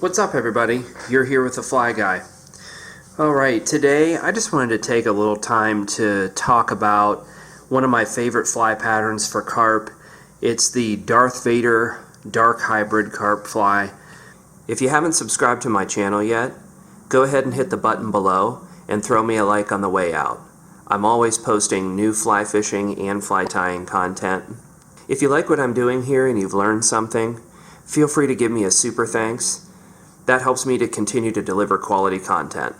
What's up, everybody? You're here with the Fly Guy. Alright, today I just wanted to take a little time to talk about one of my favorite fly patterns for carp. It's the Darth Vader Dark Hybrid Carp Fly. If you haven't subscribed to my channel yet, go ahead and hit the button below and throw me a like on the way out. I'm always posting new fly fishing and fly tying content. If you like what I'm doing here and you've learned something, feel free to give me a super thanks. That helps me to continue to deliver quality content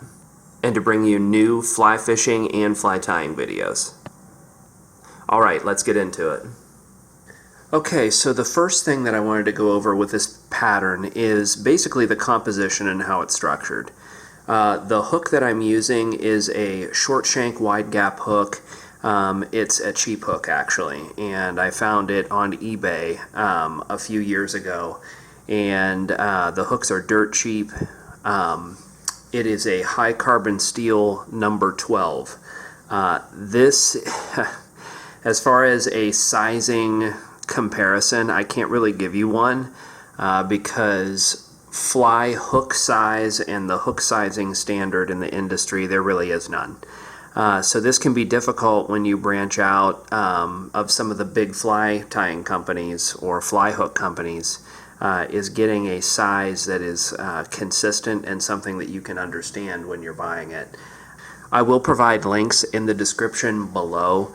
and to bring you new fly fishing and fly tying videos. Alright, let's get into it. Okay, so the first thing that I wanted to go over with this pattern is basically the composition and how it's structured. The hook that I'm using is a short shank wide gap hook. It's a cheap hook actually, and I found it on eBay a few years ago. And the hooks are dirt cheap. It is a high carbon steel number 12. This, as far as a sizing comparison, I can't really give you one because fly hook size and the hook sizing standard in the industry, there really is none. So this can be difficult when you branch out of some of the big fly tying companies or fly hook companies. Is getting a size that is consistent and something that you can understand when you're buying it. I will provide links in the description below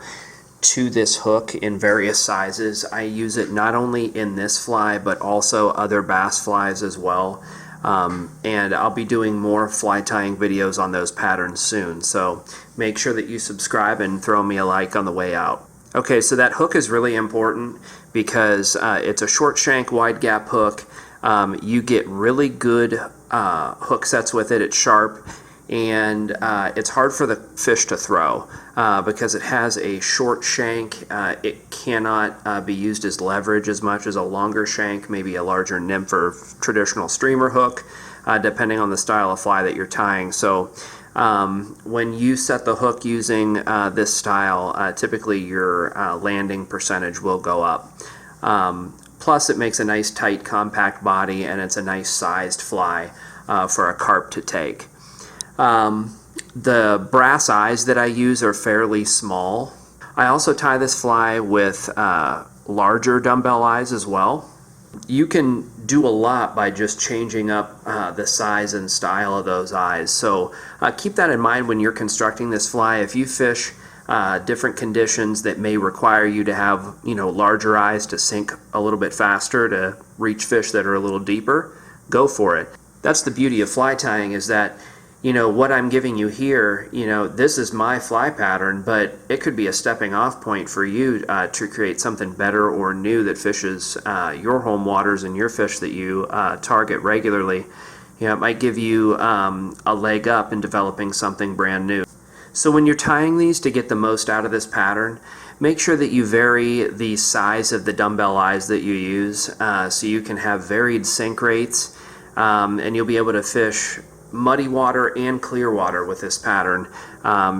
to this hook in various sizes. I use it not only in this fly but also other bass flies as well. And I'll be doing more fly tying videos on those patterns soon, so make sure that you subscribe and throw me a like on the way out. Okay, so that hook is really important because it's a short shank wide gap hook. You get really good hook sets with it. It's sharp, and it's hard for the fish to throw because it has a short shank. It cannot be used as leverage as much as a longer shank, maybe a larger nymph or traditional streamer hook, depending on the style of fly that you're tying. So when you set the hook using this style, typically your landing percentage will go up. Plus it makes a nice tight compact body, and it's a nice sized fly for a carp to take. The brass eyes that I use are fairly small. I also tie this fly with larger dumbbell eyes as well. You can do a lot by just changing up the size and style of those eyes. So keep that in mind when you're constructing this fly. If you fish different conditions that may require you to have, larger eyes to sink a little bit faster to reach fish that are a little deeper, go for it. That's the beauty of fly tying, is that what I'm giving you here, this is my fly pattern, but it could be a stepping off point for you to create something better or new that fishes your home waters and your fish that you target regularly. It might give you a leg up in developing something brand new. So when you're tying these to get the most out of this pattern, make sure that you vary the size of the dumbbell eyes that you use so you can have varied sink rates, and you'll be able to fish muddy water and clear water with this pattern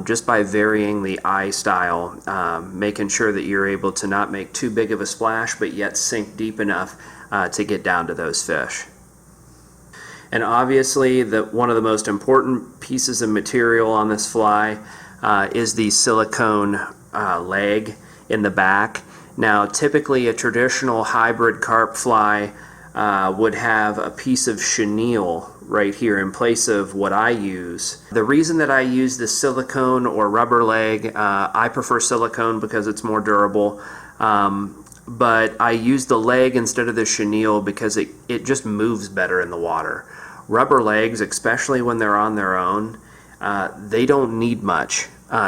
just by varying the eye style, making sure that you're able to not make too big of a splash but yet sink deep enough to get down to those fish. And obviously one of the most important pieces of material on this fly is the silicone leg in the back. Now typically a traditional hybrid carp fly would have a piece of chenille right here in place of what I use. The reason that I use the silicone or rubber leg, I prefer silicone because it's more durable, but I use the leg instead of the chenille because it just moves better in the water. Rubber legs, especially when they're on their own, they don't need much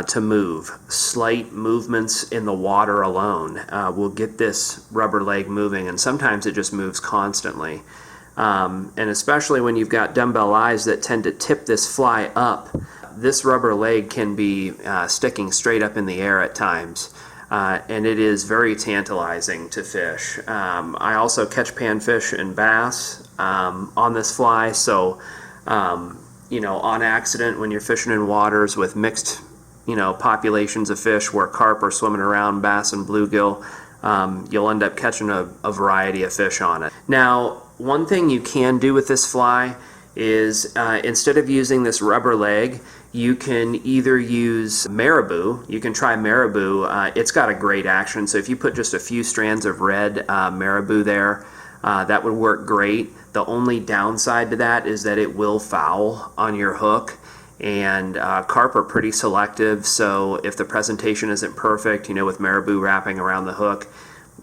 to move. Slight movements in the water alone will get this rubber leg moving, and sometimes it just moves constantly. And especially when you've got dumbbell eyes that tend to tip this fly up, this rubber leg can be sticking straight up in the air at times, and it is very tantalizing to fish. I also catch panfish and bass on this fly, so on accident when you're fishing in waters with mixed populations of fish where carp are swimming around, bass and bluegill, you'll end up catching a variety of fish on it. Now, One thing you can do with this fly is instead of using this rubber leg, you can either use marabou. You can try marabou. It's got a great action, so if you put just a few strands of red marabou there, that would work great. The only downside to that is that it will foul on your hook, and carp are pretty selective, so if the presentation isn't perfect, with marabou wrapping around the hook,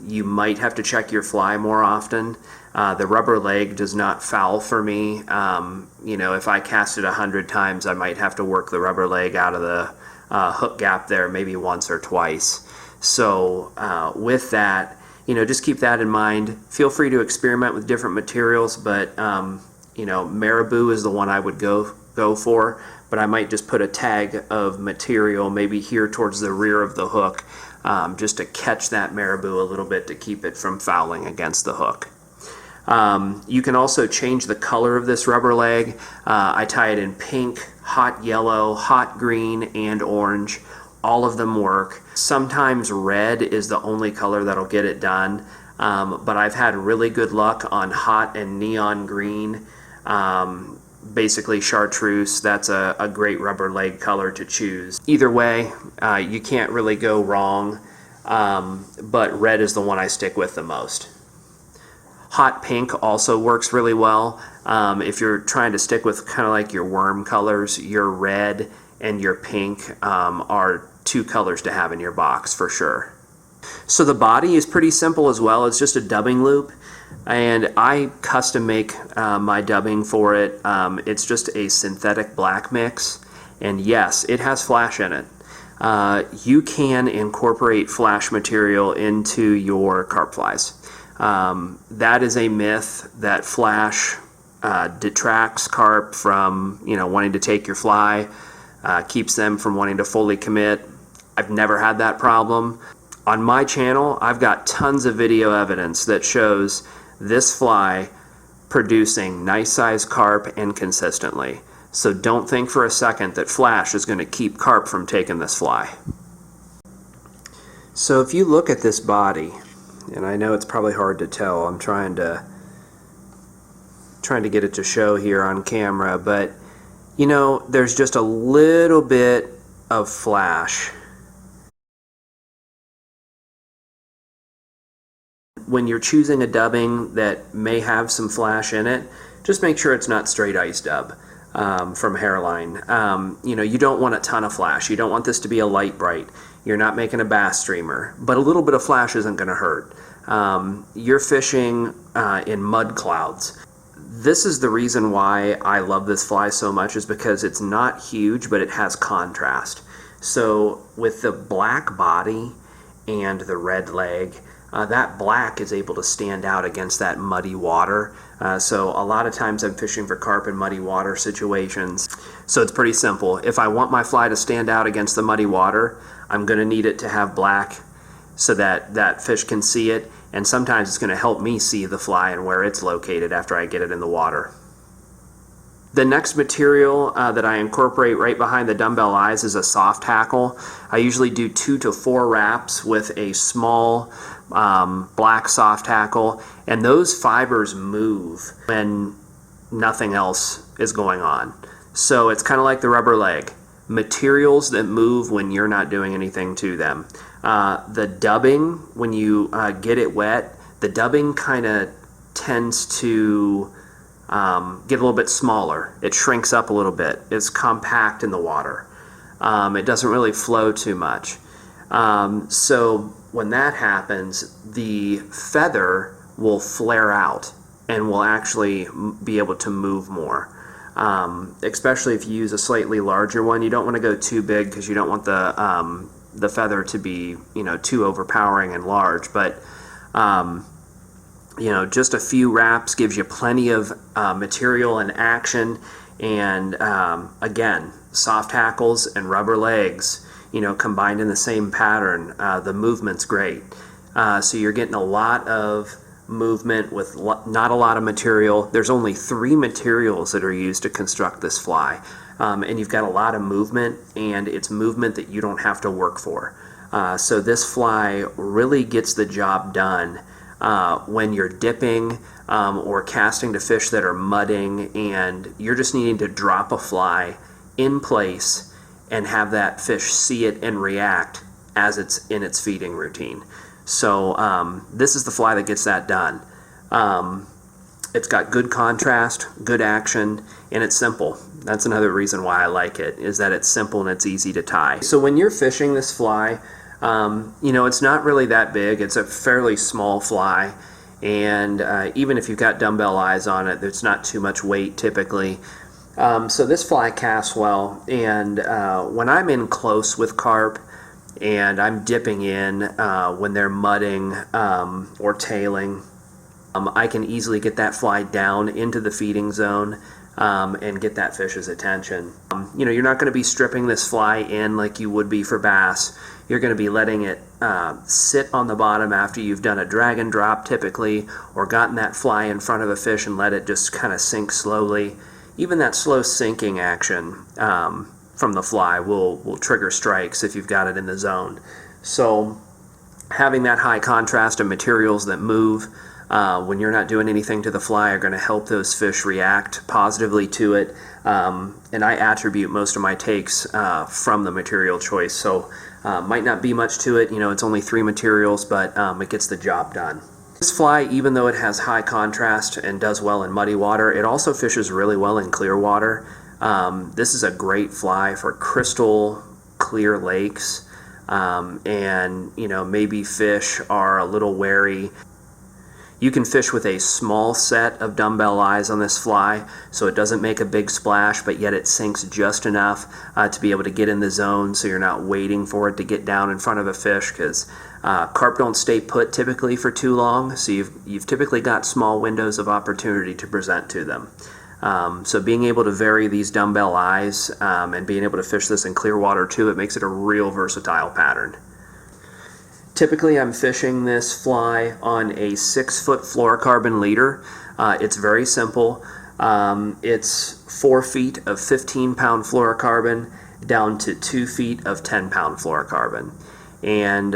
you might have to check your fly more often. The rubber leg does not foul for me. If I cast it 100 times, I might have to work the rubber leg out of the hook gap there maybe once or twice. So with that, just keep that in mind. Feel free to experiment with different materials, but marabou is the one I would go for, but I might just put a tag of material maybe here towards the rear of the hook, just to catch that marabou a little bit to keep it from fouling against the hook. You can also change the color of this rubber leg. I tie it in pink, hot yellow, hot green, and orange. All of them work. Sometimes red is the only color that'll get it done, but I've had really good luck on hot and neon green. Basically chartreuse, that's a great rubber leg color to choose. Either way, you can't really go wrong, but red is the one I stick with the most. Hot pink also works really well. If you're trying to stick with kind of like your worm colors, your red and your pink are two colors to have in your box for sure. So the body is pretty simple as well. It's just a dubbing loop, and I custom make my dubbing for it. It's just a synthetic black mix, and yes, it has flash in it. You can incorporate flash material into your carp flies. That is a myth that flash detracts carp from wanting to take your fly, keeps them from wanting to fully commit. I've never had that problem. On my channel, I've got tons of video evidence that shows this fly producing nice sized carp and consistently. So don't think for a second that flash is going to keep carp from taking this fly. So if you look at this body, and I know it's probably hard to tell, I'm trying to get it to show here on camera, but there's just a little bit of flash. When you're choosing a dubbing that may have some flash in it, just make sure it's not straight ice dub from Hairline. You don't want a ton of flash. You don't want this to be a light bright. You're not making a bass streamer, but a little bit of flash isn't going to hurt. You're fishing in mud clouds. This is the reason why I love this fly so much, is because it's not huge, but it has contrast. So with the black body and the red leg, that black is able to stand out against that muddy water. So a lot of times I'm fishing for carp in muddy water situations. So it's pretty simple. If I want my fly to stand out against the muddy water, I'm going to need it to have black so that that fish can see it. And sometimes it's going to help me see the fly and where it's located after I get it in the water. The next material that I incorporate right behind the dumbbell eyes is a soft hackle. I usually do 2 to 4 wraps with a small black soft hackle, and those fibers move when nothing else is going on. So it's kind of like the rubber leg. Materials that move when you're not doing anything to them. The dubbing, when you get it wet, the dubbing kind of tends to get a little bit smaller. It shrinks up a little bit. It's compact in the water. It doesn't really flow too much. So when that happens, the feather will flare out and will actually be able to move more. Especially if you use a slightly larger one. You don't want to go too big because you don't want the feather to be too overpowering and large. But just a few wraps gives you plenty of material and action. And again, soft hackles and rubber legs, combined in the same pattern, the movement's great. So you're getting a lot of movement with not a lot of material. There's only 3 materials that are used to construct this fly. And you've got a lot of movement, and it's movement that you don't have to work for. So this fly really gets the job done when you're dipping or casting to fish that are mudding, and you're just needing to drop a fly in place and have that fish see it and react as it's in its feeding routine. So this is the fly that gets that done. It's got good contrast, good action, and it's simple. That's another reason why I like it, is that it's simple and it's easy to tie. So when you're fishing this fly, it's not really that big. It's a fairly small fly, and even if you've got dumbbell eyes on it, there's not too much weight typically. So this fly casts well, and when I'm in close with carp and I'm dipping in when they're mudding or tailing, I can easily get that fly down into the feeding zone and get that fish's attention. You're not going to be stripping this fly in like you would be for bass. You're going to be letting it sit on the bottom after you've done a drag and drop typically, or gotten that fly in front of a fish and let it just kind of sink slowly. Even that slow sinking action from the fly will trigger strikes if you've got it in the zone. So having that high contrast of materials that move when you're not doing anything to the fly are going to help those fish react positively to it. And I attribute most of my takes from the material choice. So might not be much to it. It's only 3 materials, but it gets the job done. This fly, even though it has high contrast and does well in muddy water, it also fishes really well in clear water. This is a great fly for crystal clear lakes, and maybe fish are a little wary. You can fish with a small set of dumbbell eyes on this fly, so it doesn't make a big splash, but yet it sinks just enough to be able to get in the zone, so you're not waiting for it to get down in front of a fish, because carp don't stay put typically for too long, so you've typically got small windows of opportunity to present to them. So being able to vary these dumbbell eyes and being able to fish this in clear water too, it makes it a real versatile pattern. Typically I'm fishing this fly on a 6-foot fluorocarbon leader. It's very simple. It's 4 feet of 15-pound fluorocarbon down to 2 feet of 10-pound fluorocarbon. And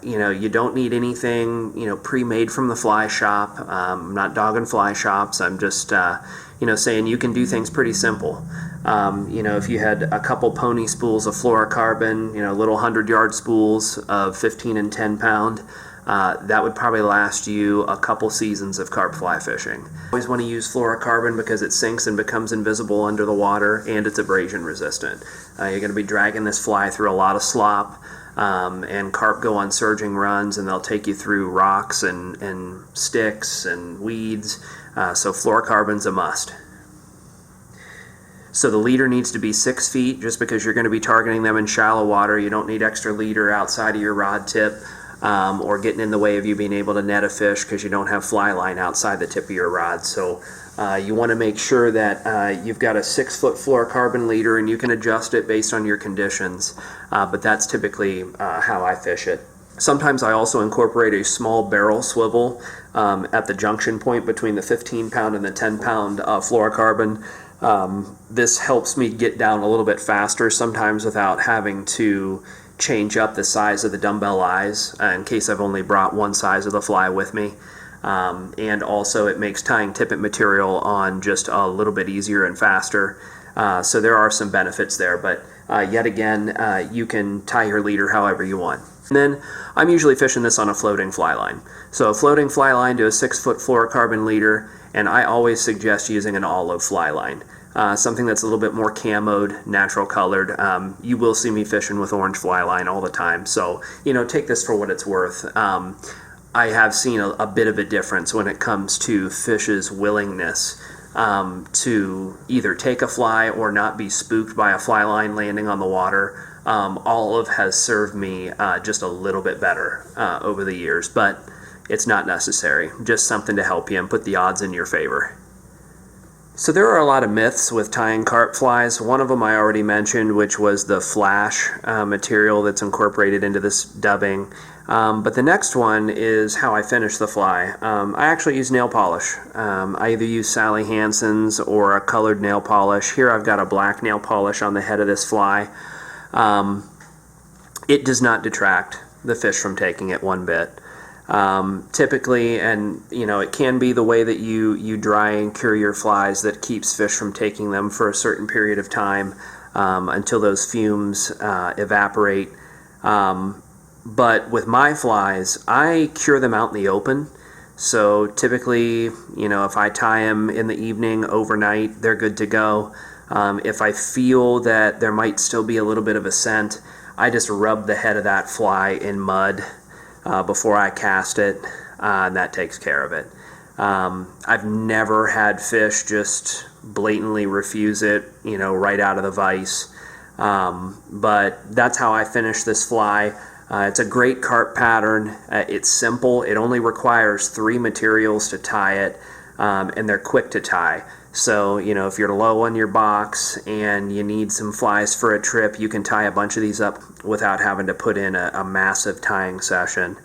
you don't need anything pre-made from the fly shop. I'm not dogging fly shops. I'm just saying you can do things pretty simple. If you had a couple pony spools of fluorocarbon, little 100-yard spools of 15 and 10 pound, that would probably last you a couple seasons of carp fly fishing. Always want to use fluorocarbon because it sinks and becomes invisible under the water, and it's abrasion resistant. You're going to be dragging this fly through a lot of slop, and carp go on surging runs, and they'll take you through rocks and sticks and weeds, so fluorocarbon's a must. So the leader needs to be 6 feet. Just because you're going to be targeting them in shallow water, you don't need extra leader outside of your rod tip or getting in the way of you being able to net a fish because you don't have fly line outside the tip of your rod. So you want to make sure that you've got a 6-foot fluorocarbon leader, and you can adjust it based on your conditions, but that's typically how I fish it. Sometimes I also incorporate a small barrel swivel at the junction point between the 15-pound and the 10-pound fluorocarbon. This helps me get down a little bit faster, sometimes without having to change up the size of the dumbbell eyes in case I've only brought one size of the fly with me. And also it makes tying tippet material on just a little bit easier and faster. So there are some benefits there, but yet again, you can tie your leader however you want. And then I'm usually fishing this on a floating fly line. So a floating fly line to a 6-foot fluorocarbon leader, and I always suggest using an olive fly line. Something that's a little bit more camoed, natural colored. You will see me fishing with orange fly line all the time, so take this for what it's worth. I have seen a bit of a difference when it comes to fish's willingness to either take a fly or not be spooked by a fly line landing on the water. Olive has served me just a little bit better over the years, but it's not necessary. Just something to help you and put the odds in your favor. So there are a lot of myths with tying carp flies. One of them I already mentioned, which was the flash material that's incorporated into this dubbing. But the next one is how I finish the fly. I actually use nail polish. I either use Sally Hansen's or a colored nail polish. Here I've got a black nail polish on the head of this fly. It does not detract the fish from taking it one bit. Typically, and it can be the way that you dry and cure your flies that keeps fish from taking them for a certain period of time until those fumes evaporate. But with my flies, I cure them out in the open. So typically, if I tie them in the evening, overnight, they're good to go. If I feel that there might still be a little bit of a scent, I just rub the head of that fly in mud before I cast it, and that takes care of it. I've never had fish just blatantly refuse it, right out of the vise. But that's how I finish this fly. It's a great carp pattern. It's simple. It only requires 3 materials to tie it, and they're quick to tie. So, if you're low on your box and you need some flies for a trip, you can tie a bunch of these up without having to put in a massive tying session.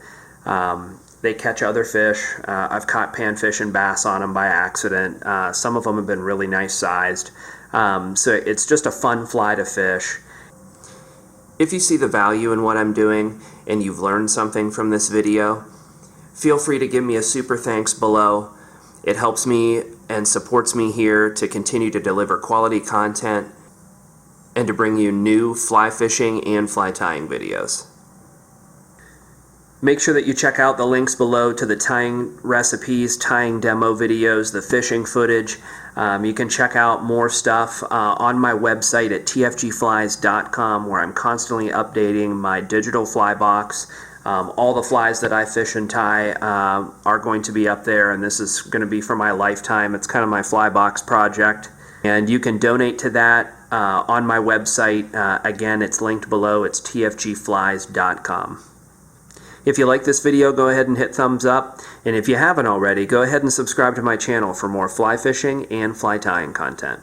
They catch other fish. I've caught panfish and bass on them by accident. Some of them have been really nice sized. So it's just a fun fly to fish. If you see the value in what I'm doing and you've learned something from this video, feel free to give me a super thanks below. It helps me and supports me here to continue to deliver quality content and to bring you new fly fishing and fly tying videos. Make sure that you check out the links below to the tying recipes, tying demo videos, the fishing footage. You can check out more stuff on my website at tfgflies.com, where I'm constantly updating my digital fly box. All the flies that I fish and tie are going to be up there, and this is going to be for my lifetime. It's kind of my fly box project. And you can donate to that on my website. Again, it's linked below. It's tfgflies.com. If you like this video, go ahead and hit thumbs up. And if you haven't already, go ahead and subscribe to my channel for more fly fishing and fly tying content.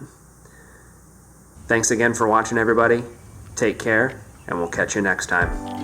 Thanks again for watching, everybody. Take care, and we'll catch you next time.